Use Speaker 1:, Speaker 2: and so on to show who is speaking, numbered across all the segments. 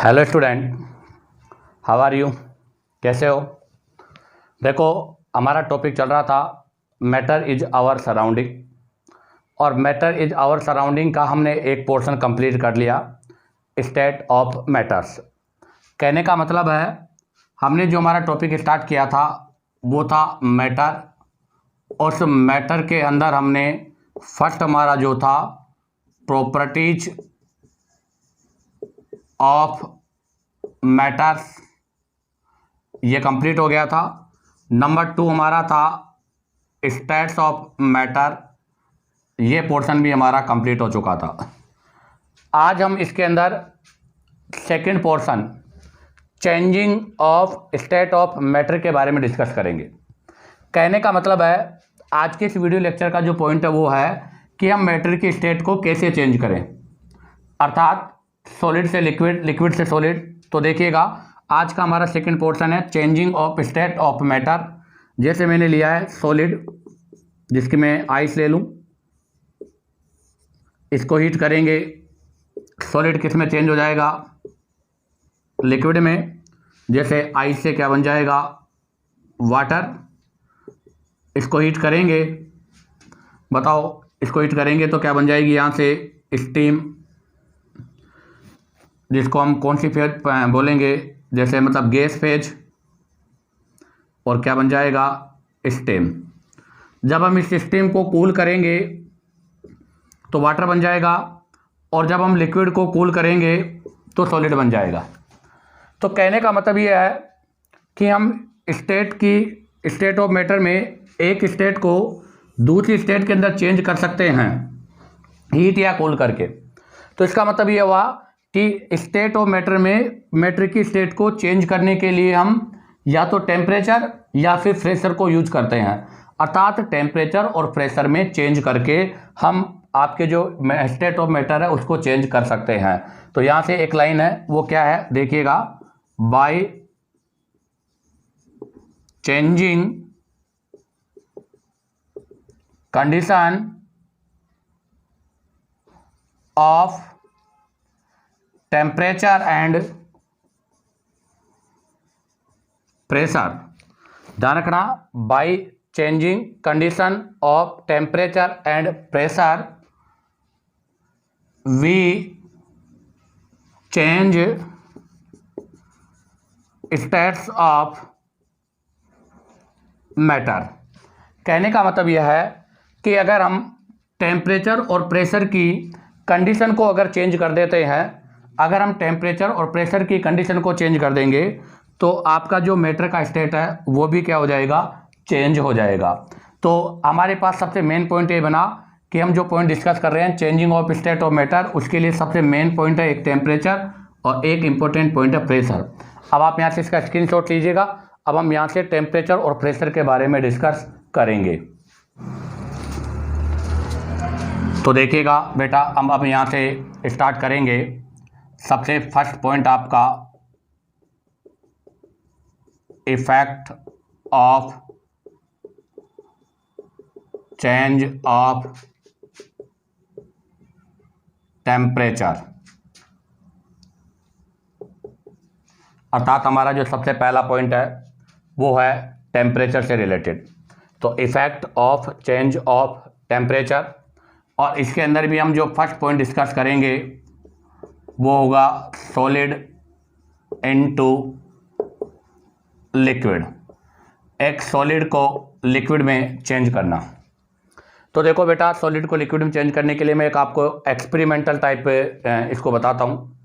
Speaker 1: Hello student, how are you? कैसे हो? देखो, हमारा टॉपिक चल रहा था मैटर इज आवर सराउंडिंग, और मैटर इज आवर सराउंडिंग का हमने एक पोर्शन कंप्लीट कर लिया, स्टेट ऑफ मैटर्स। कहने का मतलब है हमने जो हमारा टॉपिक स्टार्ट किया था वो था मैटर, और उस मैटर के अंदर हमने फर्स्ट हमारा जो था प्रॉपर्टीज ऑफ मैटर्स, ये कंप्लीट हो गया था। नंबर 2 हमारा था स्टेट्स ऑफ मैटर, ये पोर्शन भी हमारा कंप्लीट हो चुका था। आज हम इसके अंदर second portion changing of state of matter के बारे में डिस्कस करेंगे। कहने का मतलब है आज के इस वीडियो लेक्चर का जो पॉइंट है वो है कि हम मैटर की स्टेट को कैसे चेंज करें, अर्थात सॉलिड से लिक्विड, लिक्विड से सॉलिड। तो देखिएगा, आज का हमारा सेकंड पोर्शन है changing of state of matter. जैसे मैंने लिया है सॉलिड, जिसकी मैं आइस ले लूँ, इसको हीट करेंगे, सॉलिड किस में चेंज हो जाएगा? लिक्विड में। जैसे आइस से क्या बन जाएगा? वाटर। इसको हीट करेंगे, बताओ, इसको हीट करेंगे तो क्या बन जाएगी यहाँ से? स्टीम, जिसको हम कौन सी फेज बोलेंगे? जैसे मतलब गैस फेज। और क्या बन जाएगा? स्टीम। जब हम इस स्टीम को कूल करेंगे तो वाटर बन जाएगा, और जब हम लिक्विड को कूल करेंगे तो सॉलिड बन जाएगा। तो कहने का मतलब ये है कि हम स्टेट ऑफ मैटर में एक स्टेट को दूसरी स्टेट के अंदर चेंज कर सकते हैं हीट या कूल करके। तो इसका मतलब ये हुआ कि स्टेट ऑफ मैटर में मैटर की स्टेट को चेंज करने के लिए हम या तो टेम्परेचर या फिर प्रेशर को यूज करते हैं, अर्थात टेम्परेचर और प्रेशर में चेंज करके हम आपके जो स्टेट ऑफ मैटर है उसको चेंज कर सकते हैं। तो यहाँ से एक लाइन है, वो क्या है देखिएगा, by changing condition of temperature and pressure. ध्यान रखना, by changing condition of temperature and pressure we change states of matter. कहने का मतलब यह है कि अगर हम टेम्परेचर और प्रेशर की कंडीशन को अगर चेंज कर देते हैं, अगर हम टेम्परेचर और प्रेशर की कंडीशन को चेंज कर देंगे तो आपका जो मैटर का स्टेट है वो भी क्या हो जाएगा? चेंज हो जाएगा। तो हमारे पास सबसे मेन पॉइंट ये बना कि हम जो पॉइंट डिस्कस कर रहे हैं changing of state of matter, उसके लिए सबसे मेन पॉइंट है एक टेम्परेचर और एक इंपॉर्टेंट पॉइंट है प्रेशर। अब आप यहाँ से इसका स्क्रीनशॉट लीजिएगा। अब हम यहाँ से टेम्परेचर और प्रेशर के बारे में डिस्कस करेंगे। तो देखिएगा बेटा, हम अब यहाँ से स्टार्ट करेंगे। सबसे फर्स्ट पॉइंट आपका effect of change of temperature, अर्थात हमारा जो सबसे पहला पॉइंट है वो है टेम्परेचर से रिलेटेड। तो effect of change of temperature, और इसके अंदर भी हम जो फर्स्ट पॉइंट डिस्कस करेंगे वो होगा सॉलिड इनटू लिक्विड, एक सॉलिड को लिक्विड में चेंज करना। तो देखो बेटा, सॉलिड को लिक्विड में चेंज करने के लिए मैं एक आपको एक्सपेरिमेंटल टाइप इसको बताता हूँ।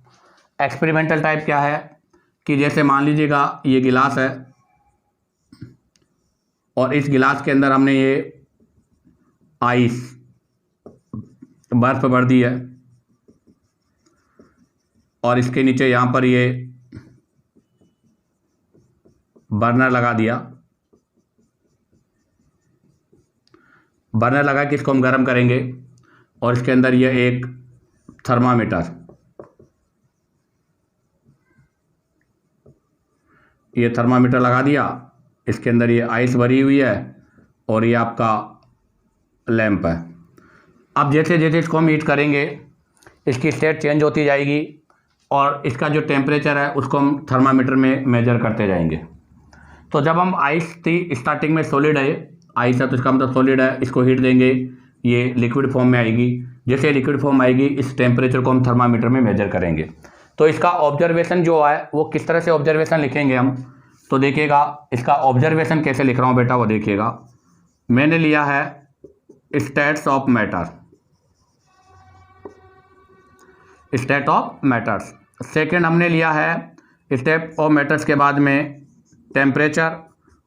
Speaker 1: एक्सपेरिमेंटल टाइप क्या है कि जैसे मान लीजिएगा ये गिलास है, और इस गिलास के अंदर हमने ये आइस, बर्फ भर दी है, और इसके नीचे यहाँ पर ये बर्नर लगा दिया। बर्नर लगा के इसको हम गर्म करेंगे, और इसके अंदर ये एक थर्मामीटर, ये थर्मामीटर लगा दिया। इसके अंदर ये आइस भरी हुई है, और ये आपका लैंप है। अब जैसे जैसे इसको हम हीट करेंगे इसकी स्टेट चेंज होती जाएगी। और इसका जो टेम्परेचर है उसको हम थर्मामीटर में मेजर करते जाएंगे। तो जब हम आइस थी स्टार्टिंग में सॉलिड है, आइस है तो इसका मतलब सॉलिड है, इसको हीट देंगे ये लिक्विड फॉर्म में आएगी। जैसे लिक्विड फॉर्म आएगी इस टेम्परेचर को हम थर्मामीटर में मेजर करेंगे। तो इसका ऑब्जर्वेशन जो है वो किस तरह से ऑब्जर्वेशन लिखेंगे हम, तो देखिएगा इसका ऑब्जर्वेशन कैसे लिख रहा हूँ बेटा, वो देखिएगा। मैंने लिया है states of matter, state of matters. Second हमने लिया है स्टेट ऑफ मैटर्स के बाद में टेम्परेचर,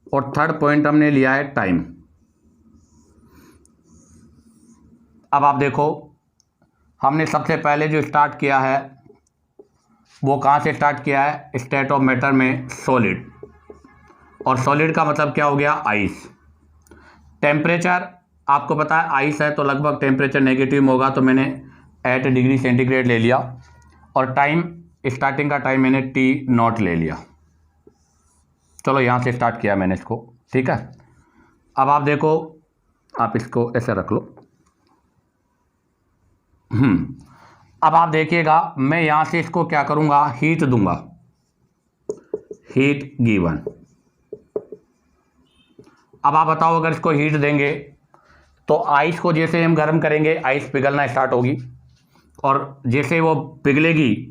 Speaker 1: और थर्ड पॉइंट हमने लिया है टाइम। अब आप देखो हमने सबसे पहले जो स्टार्ट किया है वो कहाँ से स्टार्ट किया है, स्टेट ऑफ मैटर में सॉलिड, और सॉलिड का मतलब क्या हो गया, आइस। टेम्परेचर आपको पता है आइस है तो लगभग टेम्परेचर नेगेटिव होगा, तो मैंने 8 डिग्री सेंटीग्रेड ले लिया। और टाइम, स्टार्टिंग का टाइम मैंने T0 ले लिया। चलो यहाँ से स्टार्ट किया मैंने इसको, ठीक है। अब आप देखो, आप इसको ऐसे रख लो। अब आप देखिएगा मैं यहाँ से इसको क्या करूँगा, हीट दूंगा, हीट गिवन। अब आप बताओ अगर इसको हीट देंगे तो आइस को जैसे हम गर्म करेंगे आइस पिघलना स्टार्ट होगी, और जैसे वो पिघलेगी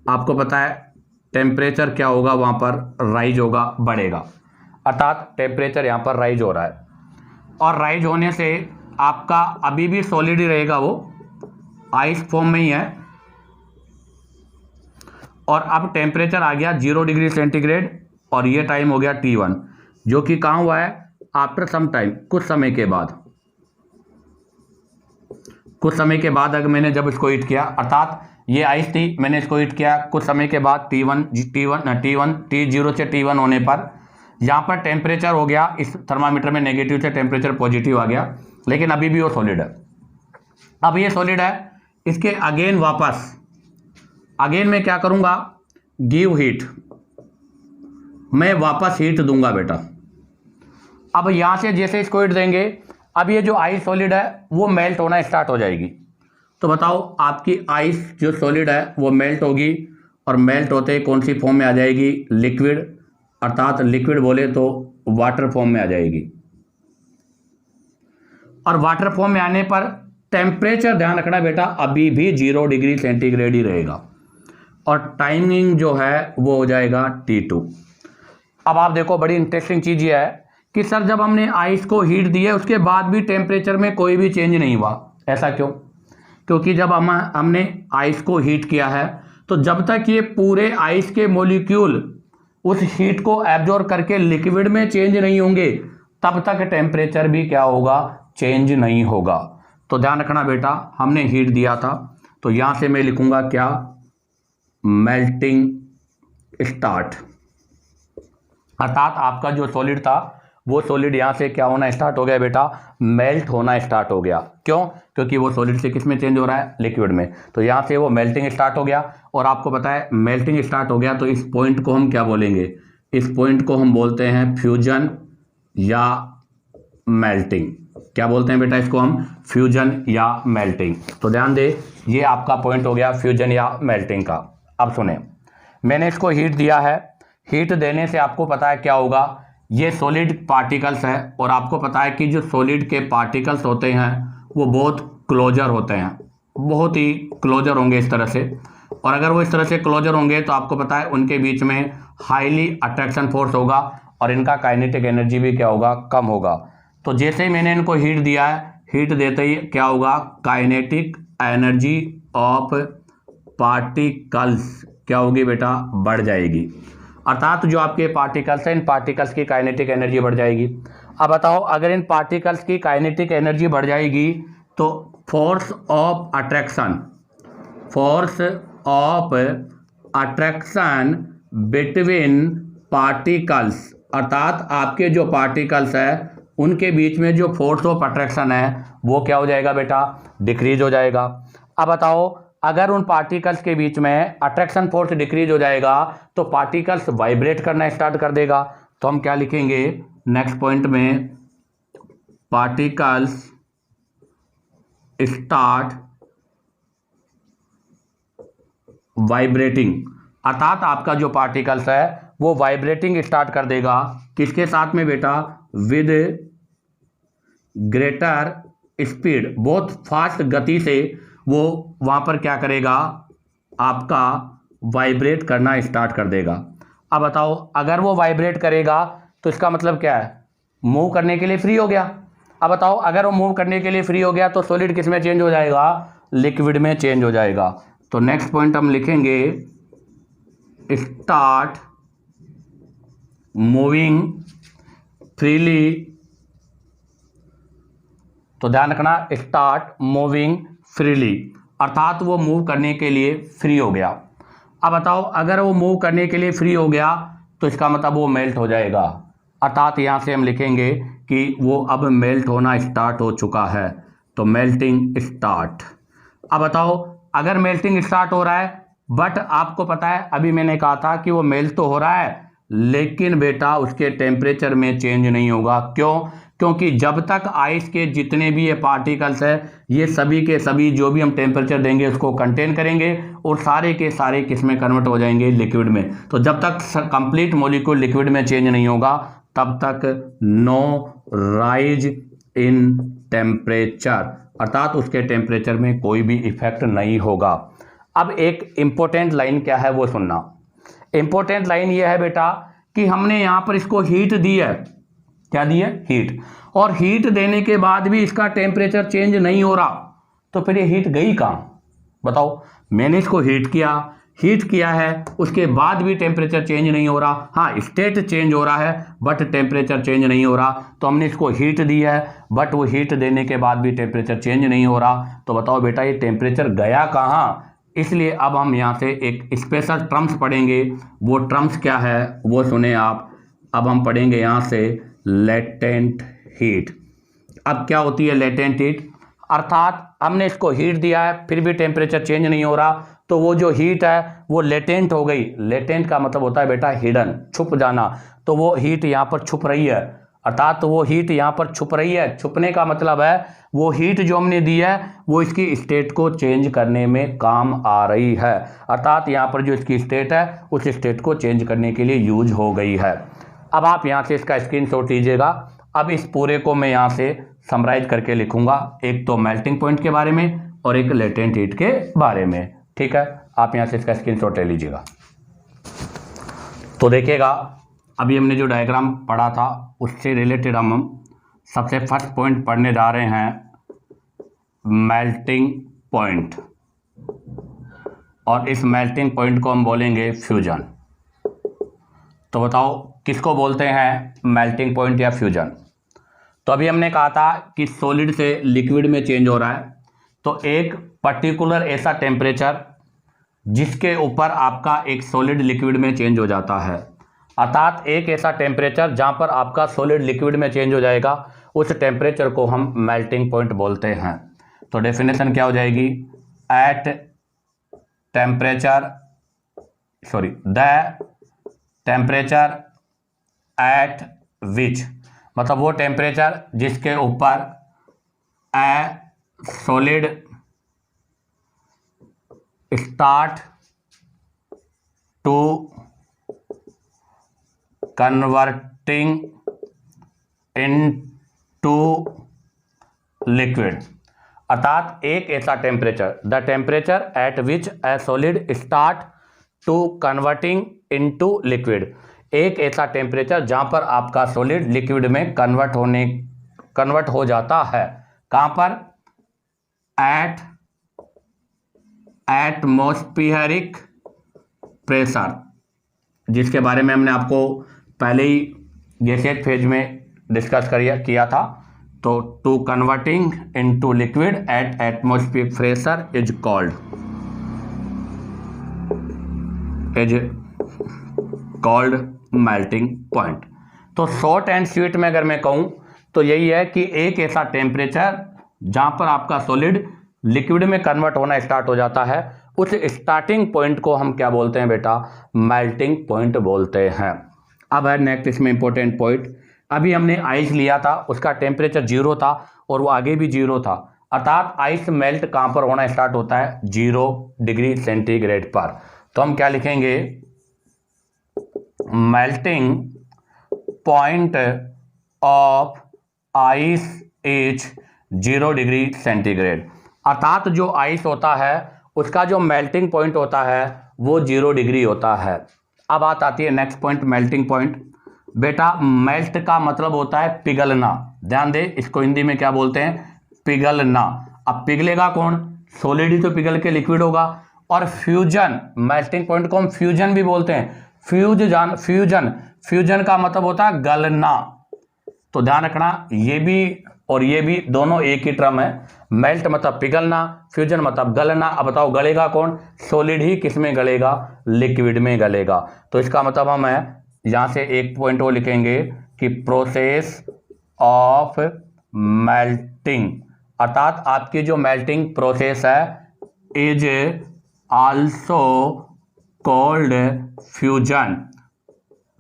Speaker 1: आपको पता है टेम्परेचर क्या होगा, वहाँ पर राइज होगा, बढ़ेगा। अर्थात टेम्परेचर यहाँ पर राइज हो रहा है, और राइज होने से आपका अभी भी सॉलिड ही रहेगा, वो आइस फॉर्म में ही है। और अब टेम्परेचर आ गया 0 डिग्री सेंटीग्रेड, और ये टाइम हो गया T1, जो कि कहाँ हुआ है, आफ्टर सम टाइम, कुछ समय के बाद। कुछ समय के बाद अगर मैंने जब इसको हीट किया, अर्थात ये आइस थी, मैंने इसको हीट किया, कुछ समय के बाद T0 से T1 होने पर यहाँ पर टेम्परेचर हो गया, इस थर्मामीटर में नेगेटिव से टेम्परेचर पॉजिटिव आ गया, लेकिन अभी भी वो सॉलिड है। अब ये सॉलिड है, इसके अगेन वापस, अगेन मैं क्या करूँगा, गिव हीट, मैं वापस हीट दूंगा बेटा। अब यहाँ से जैसे इसको हीट देंगे, अब ये जो आइस सॉलिड है वो मेल्ट होना स्टार्ट हो जाएगी। तो बताओ आपकी आइस जो सॉलिड है वो मेल्ट होगी, और मेल्ट होते ही कौन सी फॉर्म में आ जाएगी, लिक्विड, अर्थात लिक्विड बोले तो वाटर फॉर्म में आ जाएगी। और वाटर फॉर्म में आने पर टेम्परेचर ध्यान रखना बेटा अभी भी 0 डिग्री सेंटीग्रेड ही रहेगा, और टाइमिंग जो है वो हो जाएगा T2। अब आप देखो बड़ी इंटरेस्टिंग चीज़ ये है कि सर जब हमने आइस को हीट दी है उसके बाद भी टेम्परेचर में कोई भी चेंज नहीं हुआ, ऐसा क्यों? क्योंकि जब हमने आइस को हीट किया है तो जब तक ये पूरे आइस के मॉलिक्यूल उस हीट को एब्जॉर्ब करके लिक्विड में चेंज नहीं होंगे तब तक टेम्परेचर भी क्या होगा, चेंज नहीं होगा। तो ध्यान रखना बेटा हमने हीट दिया था, तो यहाँ से मैं लिखूंगा क्या, मेल्टिंग स्टार्ट, अर्थात आपका जो सॉलिड था वो सॉलिड यहाँ से क्या होना स्टार्ट हो गया बेटा, मेल्ट होना स्टार्ट हो गया। क्यों? क्योंकि वो सॉलिड से किस में चेंज हो रहा है, लिक्विड में। तो यहाँ से वो मेल्टिंग स्टार्ट हो गया, और आपको पता है मेल्टिंग स्टार्ट हो गया तो इस पॉइंट को हम क्या बोलेंगे, इस पॉइंट को हम बोलते हैं फ्यूजन या मेल्टिंग। क्या बोलते हैं बेटा इसको हम, फ्यूजन या मेल्टिंग। तो ध्यान दे ये आपका पॉइंट हो गया फ्यूजन या मेल्टिंग का। अब सुने, मैंने इसको हीट दिया है, हीट देने से आपको पता है क्या होगा, ये सॉलिड पार्टिकल्स है, और आपको पता है कि जो सॉलिड के पार्टिकल्स होते हैं वो बहुत क्लोजर होते हैं, बहुत ही क्लोजर होंगे इस तरह से। और अगर वो इस तरह से क्लोजर होंगे तो आपको पता है उनके बीच में हाईली अट्रैक्शन फोर्स होगा, और इनका काइनेटिक एनर्जी भी क्या होगा, कम होगा। तो जैसे ही मैंने इनको हीट दिया है, हीट देते ही क्या होगा, काइनेटिक एनर्जी ऑफ पार्टिकल्स क्या होगी बेटा, बढ़ जाएगी। अर्थात जो आपके पार्टिकल्स हैं इन पार्टिकल्स की काइनेटिक एनर्जी बढ़ जाएगी। अब बताओ अगर इन पार्टिकल्स की काइनेटिक एनर्जी बढ़ जाएगी तो force of attraction, force of attraction between particles, अर्थात आपके जो पार्टिकल्स है उनके बीच में जो फोर्स ऑफ अट्रैक्शन है वो क्या हो जाएगा बेटा, डिक्रीज हो जाएगा। अब बताओ अगर उन पार्टिकल्स के बीच में अट्रैक्शन फोर्स डिक्रीज हो जाएगा तो पार्टिकल्स वाइब्रेट करना स्टार्ट कर देगा। तो हम क्या लिखेंगे नेक्स्ट पॉइंट में, पार्टिकल्स स्टार्ट वाइब्रेटिंग, अर्थात आपका जो पार्टिकल्स है वो वाइब्रेटिंग स्टार्ट कर देगा। किसके साथ में बेटा? विद ग्रेटर स्पीड, बहुत फास्ट गति से वो वहाँ पर क्या करेगा? आपका वाइब्रेट करना स्टार्ट कर देगा। अब बताओ, अगर वो वाइब्रेट करेगा तो इसका मतलब क्या है? मूव करने के लिए फ्री हो गया। अब बताओ, अगर वो मूव करने के लिए फ्री हो गया तो सॉलिड किस में चेंज हो जाएगा? लिक्विड में चेंज हो जाएगा। तो नेक्स्ट पॉइंट हम लिखेंगे स्टार्ट मूविंग फ्रीली। तो ध्यान रखना, स्टार्ट मूविंग फ्रीली, अर्थात वो मूव करने के लिए फ्री हो गया। अब बताओ, अगर वो मूव करने के लिए फ्री हो गया तो इसका मतलब वो मेल्ट हो जाएगा, अर्थात यहाँ से हम लिखेंगे कि वो अब मेल्ट होना स्टार्ट हो चुका है। तो मेल्टिंग स्टार्ट। अब बताओ, अगर मेल्टिंग स्टार्ट हो रहा है, बट आपको पता है अभी मैंने कहा था कि वो मेल्ट तो हो रहा है लेकिन बेटा उसके टेम्परेचर में चेंज नहीं होगा। क्यों? क्योंकि जब तक आइस के जितने भी ये पार्टिकल्स है ये सभी के सभी जो भी हम टेम्परेचर देंगे उसको कंटेन करेंगे और सारे के सारे किस में कन्वर्ट हो जाएंगे? लिक्विड में। तो जब तक कंप्लीट मॉलिक्यूल लिक्विड में चेंज नहीं होगा तब तक नो राइज इन टेम्परेचर, अर्थात उसके टेम्परेचर में कोई भी इफेक्ट नहीं होगा। अब एक इंपॉर्टेंट लाइन क्या है वो सुनना। इंपॉर्टेंट लाइन ये है बेटा कि हमने यहां पर इसको हीट दी है। क्या दी है? हीट। और हीट देने के बाद भी इसका टेम्परेचर चेंज नहीं हो रहा, तो फिर ये हीट गई कहां? बताओ, मैंने इसको हीट किया है, उसके बाद भी टेम्परेचर चेंज नहीं हो रहा। हाँ, स्टेट चेंज हो रहा है बट टेम्परेचर चेंज नहीं हो रहा। तो हमने इसको हीट दी है बट वो हीट देने के बाद भी टेम्परेचर चेंज नहीं हो रहा। तो बताओ बेटा, ये टेम्परेचर गया कहाँ? इसलिए अब हम यहाँ से एक स्पेशल टर्म्स पढ़ेंगे। वो टर्म्स क्या है वो सुने आप। अब हम पढ़ेंगे यहाँ से लेटेंट हीट। अब क्या होती है लेटेंट हीट? अर्थात हमने इसको हीट दिया है फिर भी टेम्परेचर चेंज नहीं हो रहा, तो वो जो हीट है वो लेटेंट हो गई। लेटेंट का मतलब होता है बेटा हिडन, छुप जाना। तो वो हीट यहाँ पर छुप रही है, अर्थात वो हीट यहाँ पर छुप रही है। छुपने का मतलब है वो हीट जो हमने दी है वो इसकी स्टेट को चेंज करने में काम आ रही है, अर्थात यहाँ पर जो इसकी स्टेट है उस स्टेट को चेंज करने के लिए यूज हो गई है। अब आप यहाँ से इसका स्क्रीनशॉट लीजिएगा। अब इस पूरे को मैं यहाँ से समराइज करके लिखूंगा, एक तो मेल्टिंग पॉइंट के बारे में और एक लेटेंट हीट के बारे में। ठीक है, आप यहाँ से इसका स्क्रीनशॉट ले लीजिएगा। तो देखिएगा, अभी हमने जो डायग्राम पढ़ा था उससे रिलेटेड हम सबसे फर्स्ट पॉइंट पढ़ने जा रहे हैं, मेल्टिंग पॉइंट। और इस मेल्टिंग पॉइंट को हम बोलेंगे फ्यूजन। तो बताओ किसको बोलते हैं मेल्टिंग पॉइंट या फ्यूजन? तो अभी हमने कहा था कि सॉलिड से लिक्विड में चेंज हो रहा है, तो एक पर्टिकुलर ऐसा टेम्परेचर जिसके ऊपर आपका एक सॉलिड लिक्विड में चेंज हो जाता है, अर्थात एक ऐसा टेम्परेचर जहां पर आपका सॉलिड लिक्विड में चेंज हो जाएगा, उस टेम्परेचर को हम मेल्टिंग पॉइंट बोलते हैं। तो डेफिनेशन क्या हो जाएगी? At temperature the temperature at which, मतलब वो टेम्परेचर जिसके ऊपर a solid start to converting into liquid, अर्थात एक ऐसा temperature, the temperature at which a solid start to converting into liquid, एक ऐसा टेम्परेचर जहां पर आपका सॉलिड लिक्विड में कन्वर्ट हो जाता है। कहां पर? एट एटमॉस्फेरिक प्रेशर, जिसके बारे में हमने आपको पहले ही गैसियस फेज में डिस्कस किया था। तो to converting into liquid at atmospheric pressure is called melting point. तो शॉर्ट एंड स्वीट में अगर मैं कहूं तो यही है कि एक ऐसा टेम्परेचर जहां पर आपका सॉलिड लिक्विड में कन्वर्ट होना स्टार्ट हो जाता है, उस स्टार्टिंग पॉइंट को हम क्या बोलते हैं बेटा? मेल्टिंग पॉइंट बोलते हैं। अब है नेक्स्ट इसमें इंपॉर्टेंट पॉइंट। अभी हमने आइस लिया था, उसका टेम्परेचर 0 था और वो आगे भी 0 था। अर्थात आइस मेल्ट कहाँ पर होना स्टार्ट होता है, 0 डिग्री सेंटीग्रेड पर। तो हम क्या लिखेंगे, melting point of ice is 0 degree centigrade. अर्थात जो आइस होता है उसका जो मेल्टिंग पॉइंट होता है वो 0 डिग्री होता है। अब बात आती है नेक्स्ट पॉइंट, मेल्टिंग पॉइंट। बेटा मेल्ट का मतलब होता है पिघलना, ध्यान दे, इसको हिंदी में क्या बोलते हैं, पिघलना। अब पिघलेगा कौन, सॉलिड ही तो पिघल के लिक्विड होगा। और फ्यूजन, मेल्टिंग पॉइंट को हम फ्यूजन भी बोलते हैं, फ्यूजन का मतलब होता है गलना। तो ध्यान रखना, ये भी और ये भी दोनों एक ही टर्म है। मेल्ट मतलब पिघलना, फ्यूजन मतलब गलना। अब बताओ गलेगा कौन, सॉलिड ही किस में गलेगा, लिक्विड में गलेगा। तो इसका मतलब हम है यहां से एक पॉइंट वो लिखेंगे कि प्रोसेस ऑफ मेल्टिंग, अर्थात आपकी जो मेल्टिंग प्रोसेस है इज आल्सो कॉल्ड फ्यूजन।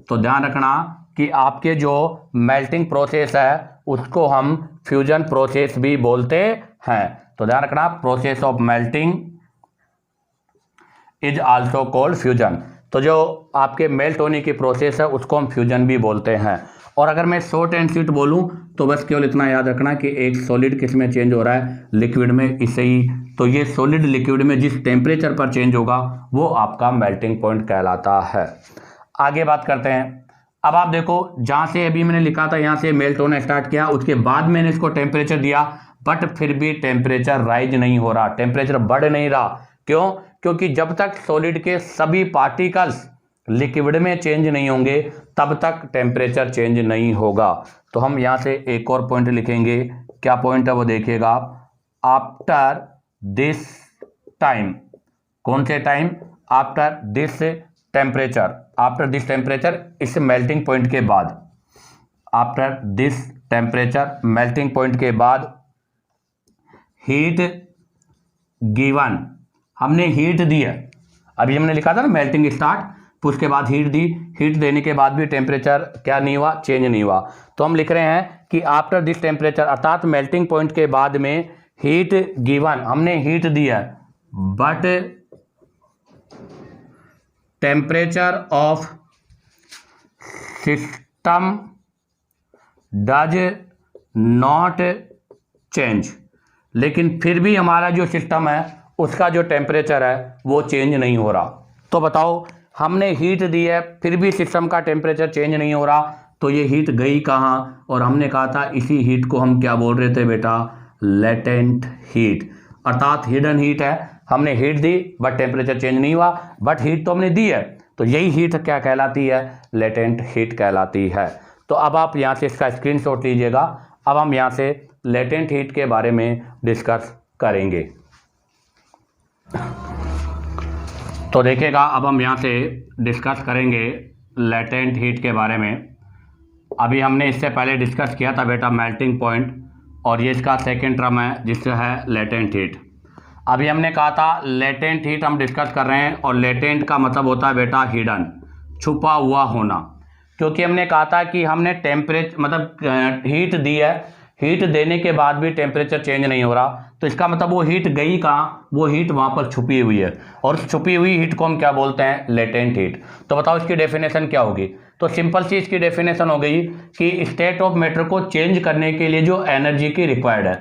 Speaker 1: तो ध्यान रखना कि आपके जो मेल्टिंग प्रोसेस है उसको हम फ्यूजन प्रोसेस भी बोलते हैं। तो ध्यान रखना, process of melting is also called fusion. तो जो आपके मेल्ट होने की प्रोसेस है उसको हम फ्यूजन भी बोलते हैं। और अगर मैं शॉर्ट एंड स्वीट बोलूं तो बस केवल इतना याद रखना कि एक सॉलिड किस में चेंज हो रहा है, लिक्विड में, इसे ही। तो ये सॉलिड लिक्विड में जिस टेम्परेचर पर चेंज होगा वो आपका मेल्टिंग पॉइंट कहलाता है। आगे बात करते हैं। अब आप देखो, जहां से अभी मैंने लिखा था यहां से मेल्ट होना स्टार्ट किया, उसके बाद मैंने इसको टेम्परेचर दिया, बट फिर भी टेम्परेचर राइज नहीं हो रहा, टेम्परेचर बढ़ नहीं रहा। क्यों, क्योंकि जब तक सॉलिड के सभी पार्टिकल्स लिक्विड में चेंज नहीं होंगे तब तक टेम्परेचर चेंज नहीं होगा। तो हम यहां से एक और पॉइंट लिखेंगे, क्या पॉइंट है वो देखिएगा, आफ्टर दिस टाइम। कौन से time, after this temperature, after this temperature, इस मेल्टिंग पॉइंट के बाद, after this temperature melting point के बाद, हीट गिवन, हमने हीट दी है, अभी हमने लिखा था ना मेल्टिंग स्टार्ट, तो उसके बाद हीट दी, हीट देने के बाद भी टेम्परेचर क्या नहीं हुआ, चेंज नहीं हुआ। तो हम लिख रहे हैं कि आफ्टर दिस टेम्परेचर, अर्थात मेल्टिंग पॉइंट के बाद में हीट गिवन, हमने हीट दी है, but temperature of system does not change, लेकिन फिर भी हमारा जो सिस्टम है उसका जो टेम्परेचर है वो चेंज नहीं हो रहा। तो बताओ, हमने हीट दी है फिर भी सिस्टम का टेम्परेचर चेंज नहीं हो रहा, तो ये हीट गई कहाँ, और हमने कहा था इसी हीट को हम क्या बोल रहे थे बेटा, लेटेंट हीट, अर्थात हिडन हीट है। हमने heat the but temperature change नहीं हुआ, बट हीट तो हमने दी है, तो यही हीट क्या कहलाती है, लेटेंट हीट कहलाती है। तो अब आप यहाँ से इसका स्क्रीनशॉट लीजिएगा। अब हम यहाँ से लेटेंट हीट के बारे में डिस्कस करेंगे। तो देखिएगा, अब हम यहाँ से डिस्कस करेंगे लेटेंट हीट के बारे में। अभी हमने इससे पहले डिस्कस किया था बेटा मेल्टिंग पॉइंट, और ये इसका सेकेंड टर्म है जिससे है लेटेंट हीट। अभी हमने कहा था लेटेंट हीट हम डिस्कस कर रहे हैं, और लेटेंट का मतलब होता है बेटा हिडन, छुपा हुआ होना। क्योंकि हमने कहा था कि हमने टेम्परेचर मतलब हीट दी है, हीट देने के बाद भी टेम्परेचर चेंज नहीं हो रहा, तो इसका मतलब वो हीट गई कहाँ, वो हीट वहाँ पर छुपी हुई है, और उस छुपी हुई हीट को हम क्या बोलते हैं, लेटेंट हीट। तो बताओ इसकी डेफिनेशन क्या होगी। तो सिंपल सी इसकी डेफिनेशन हो गई कि स्टेट ऑफ मैटर को चेंज करने के लिए जो एनर्जी की रिक्वायर्ड है,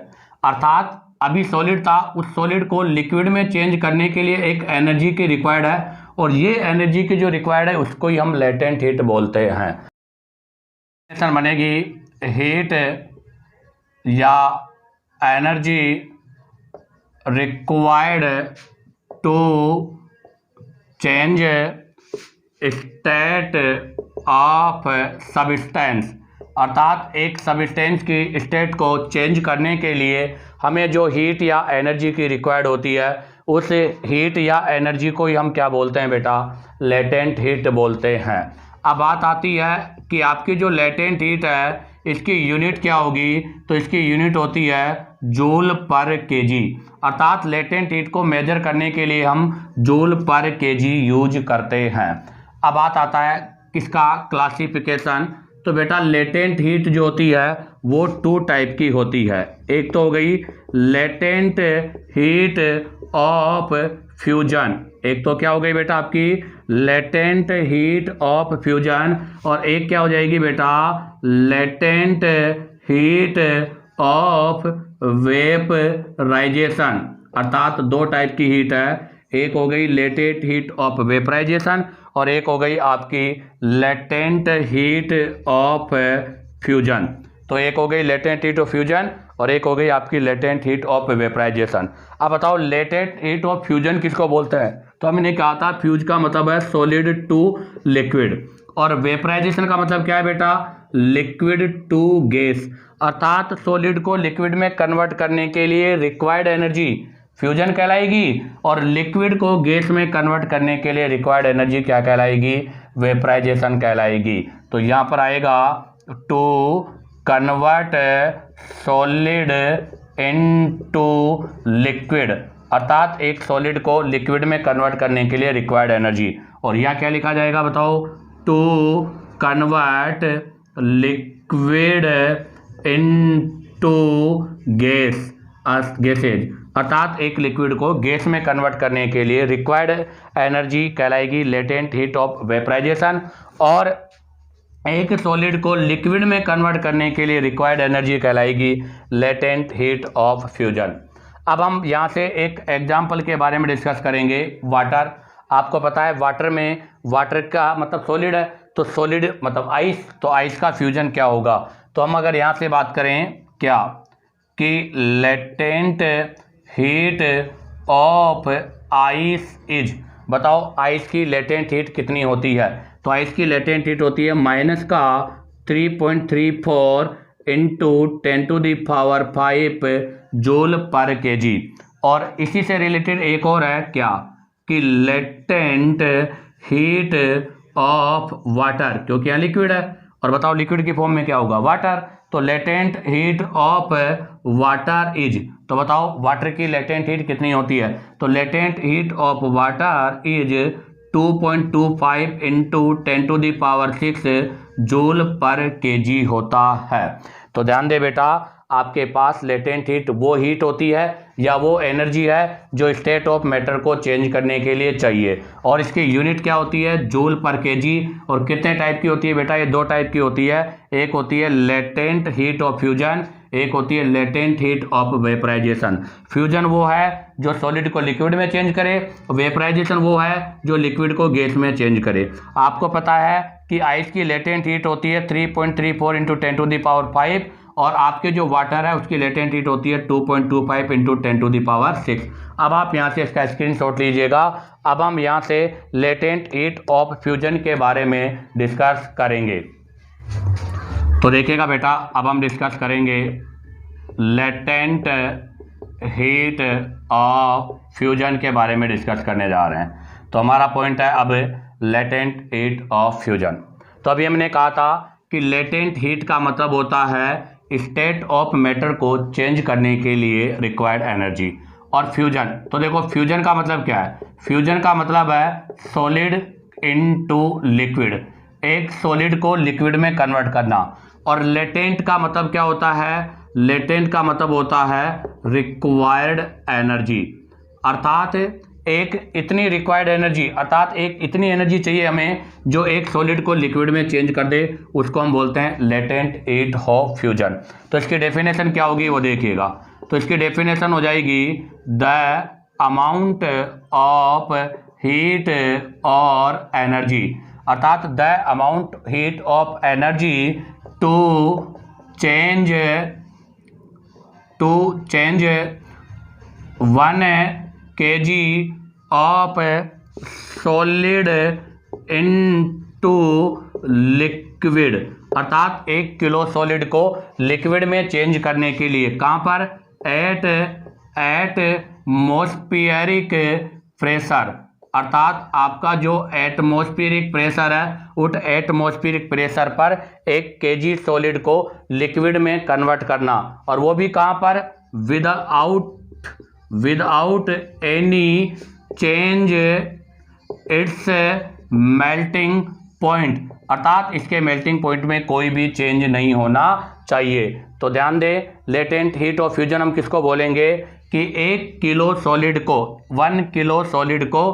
Speaker 1: अर्थात अभी सॉलिड था, उस सॉलिड को लिक्विड में चेंज करने के लिए एक एनर्जी की रिक्वायर्ड है, और ये एनर्जी की जो रिक्वायर्ड है उसको ही हम लेटेंट हीट बोलते हैं। डेफिनेशन बनेगी हीट या energy required to change state of substance, अर्थात एक सब्सटेंस की स्टेट को चेंज करने के लिए हमें जो हीट या एनर्जी की रिक्वायर्ड होती है, उस हीट या एनर्जी को ही हम क्या बोलते हैं बेटा, लेटेंट हीट बोलते हैं। अब बात आती है कि आपकी जो लेटेंट हीट है इसकी यूनिट क्या होगी, तो इसकी यूनिट होती है जूल पर केजी, अर्थात लेटेंट हीट को मेजर करने के लिए हम जूल पर केजी यूज करते हैं। अब बात आता है किसका क्लासिफिकेशन। तो बेटा लेटेंट हीट जो होती है वो 2 टाइप की होती है। एक तो हो गई लेटेंट हीट ऑफ फ्यूजन, एक तो क्या हो गई बेटा आपकी लेटेंट हीट ऑफ फ्यूजन, और एक क्या हो जाएगी बेटा लेटेंट हीट ऑफ वेपराइजेशन। अर्थात 2 टाइप की हीट है, एक हो गई लेटेंट हीट ऑफ वेपराइजेशन और एक हो गई आपकी लेटेंट हीट ऑफ फ्यूजन। तो एक हो गई लेटेंट हीट ऑफ फ्यूजन और एक हो गई आपकी लेटेंट हीट ऑफ वेपराइजेशन। अब बताओ लेटेंट हीट ऑफ फ्यूजन किसको बोलते हैं? तो हमने कहा था फ्यूज का मतलब है सॉलिड टू लिक्विड, और वेपराइजेशन का मतलब क्या है बेटा लिक्विड टू गैस। अर्थात सॉलिड को लिक्विड में कन्वर्ट करने के लिए रिक्वायर्ड एनर्जी फ्यूजन कहलाएगी, और लिक्विड को गैस में कन्वर्ट करने के लिए रिक्वायर्ड एनर्जी क्या कहलाएगी वेपराइजेशन कहलाएगी। तो यहाँ पर आएगा to convert solid into liquid, अर्थात एक सॉलिड को लिक्विड में कन्वर्ट करने के लिए रिक्वायर्ड एनर्जी। और यहाँ क्या लिखा जाएगा बताओ to convert liquid into gas gases, अर्थात एक लिक्विड को गैस में कन्वर्ट करने के लिए रिक्वायर्ड एनर्जी कहलाएगी लेटेंट हीट ऑफ वेपराइजेशन, और एक सॉलिड को लिक्विड में कन्वर्ट करने के लिए रिक्वायर्ड एनर्जी कहलाएगी लेटेंट हीट ऑफ फ्यूजन। अब हम यहाँ से एक एग्जाम्पल के बारे में डिस्कस करेंगे। वाटर, आपको पता है वाटर में वाटर का मतलब सॉलिड है, तो सॉलिड मतलब आइस, तो आइस का फ्यूजन क्या होगा? तो हम अगर यहाँ से बात करें क्या कि latent heat of ice is, बताओ आइस की लेटेंट हीट कितनी होती है? तो आइस की लेटेंट हीट होती है -3.34 इंटू 10⁵ जूल पर केजी। और इसी से रिलेटेड एक और है क्या कि लेटेंट हीट ऑफ वाटर, क्योंकि यहाँ लिक्विड है, और बताओ लिक्विड की फॉर्म में क्या होगा वाटर, तो latent heat of water is, तो बताओ वाटर की लेटेंट हीट कितनी होती है? तो latent heat of water is 2.25 into 10⁶ joule पर केजी होता है। तो ध्यान दे बेटा, आपके पास लेटेंट हीट वो हीट होती है या वो एनर्जी है जो स्टेट ऑफ मैटर को चेंज करने के लिए चाहिए, और इसकी यूनिट क्या होती है जूल पर केजी। और कितने टाइप की होती है बेटा? ये 2 टाइप की होती है, एक होती है लेटेंट हीट ऑफ फ्यूजन, एक होती है latent heat of vaporization. Fusion वो है जो सॉलिड को लिक्विड में चेंज करे, वेपराइजेशन वो है जो लिक्विड को गैस में चेंज करे। आपको पता है कि आइस की लेटेंट हीट होती है 3.34 इंटू 10⁵, और आपके जो वाटर है उसकी लेटेंट हीट होती है 2.25 इंटू 10⁶। अब आप यहाँ से इसका स्क्रीनशॉट लीजिएगा। अब हम यहाँ से लेटेंट हीट ऑफ फ्यूजन के बारे में डिस्कस करेंगे। तो देखिएगा बेटा, अब हम डिस्कस करेंगे लेटेंट हीट ऑफ फ्यूजन के बारे में डिस्कस करने जा रहे हैं। तो हमारा पॉइंट है अब लेटेंट हीट ऑफ फ्यूजन। तो अभी हमने कहा था कि लेटेंट हीट का मतलब होता है स्टेट ऑफ मैटर को चेंज करने के लिए रिक्वायर्ड एनर्जी। और फ्यूजन, तो देखो फ्यूजन का मतलब क्या है? फ्यूजन का मतलब है सॉलिड इनटू लिक्विड, एक सॉलिड को लिक्विड में कन्वर्ट करना। और लेटेंट का मतलब क्या होता है? लेटेंट का मतलब होता है रिक्वायर्ड एनर्जी, अर्थात एक इतनी रिक्वायर्ड एनर्जी, अर्थात एक इतनी एनर्जी चाहिए हमें जो एक सॉलिड को लिक्विड में चेंज कर दे, उसको हम बोलते हैं लेटेंट हीट ऑफ फ्यूजन। तो इसकी डेफिनेशन क्या होगी वो देखिएगा। तो इसकी डेफिनेशन हो जाएगी द अमाउंट ऑफ हीट और एनर्जी, अर्थात the amount heat of energy to change 1 kg of solid into liquid, अर्थात 1 किलो सॉलिड को लिक्विड में चेंज करने के लिए कहाँ पर? एट एटमॉस्फेरिक प्रेशर, अर्थात आपका जो एटमॉस्फेरिक प्रेशर है उस एटमॉस्फेरिक प्रेशर पर 1 kg सॉलिड को लिक्विड में कन्वर्ट करना, और वो भी कहाँ पर? Without any change it's melting point, अर्थात इसके मेल्टिंग पॉइंट में कोई भी चेंज नहीं होना चाहिए। तो ध्यान दें, लेटेंट हीट ऑफ फ्यूजन हम किसको बोलेंगे कि 1 किलो सॉलिड को 1 किलो सॉलिड को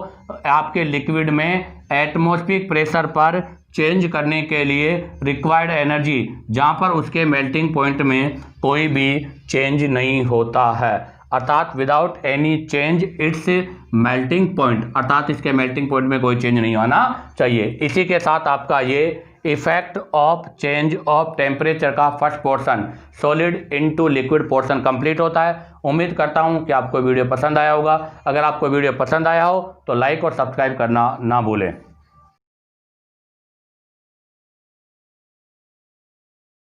Speaker 1: आपके लिक्विड में एटमॉस्फेरिक प्रेशर पर चेंज करने के लिए रिक्वायर्ड एनर्जी, जहाँ पर उसके मेल्टिंग पॉइंट में कोई भी चेंज नहीं होता है, अर्थात without any change it's melting point, अर्थात इसके मेल्टिंग पॉइंट में कोई चेंज नहीं आना चाहिए। इसी के साथ आपका ये effect of change of temperature का first portion solid into liquid portion complete होता है। उम्मीद करता हूँ कि आपको वीडियो पसंद आया होगा। अगर आपको वीडियो पसंद आया हो तो लाइक और सब्सक्राइब करना ना भूलें।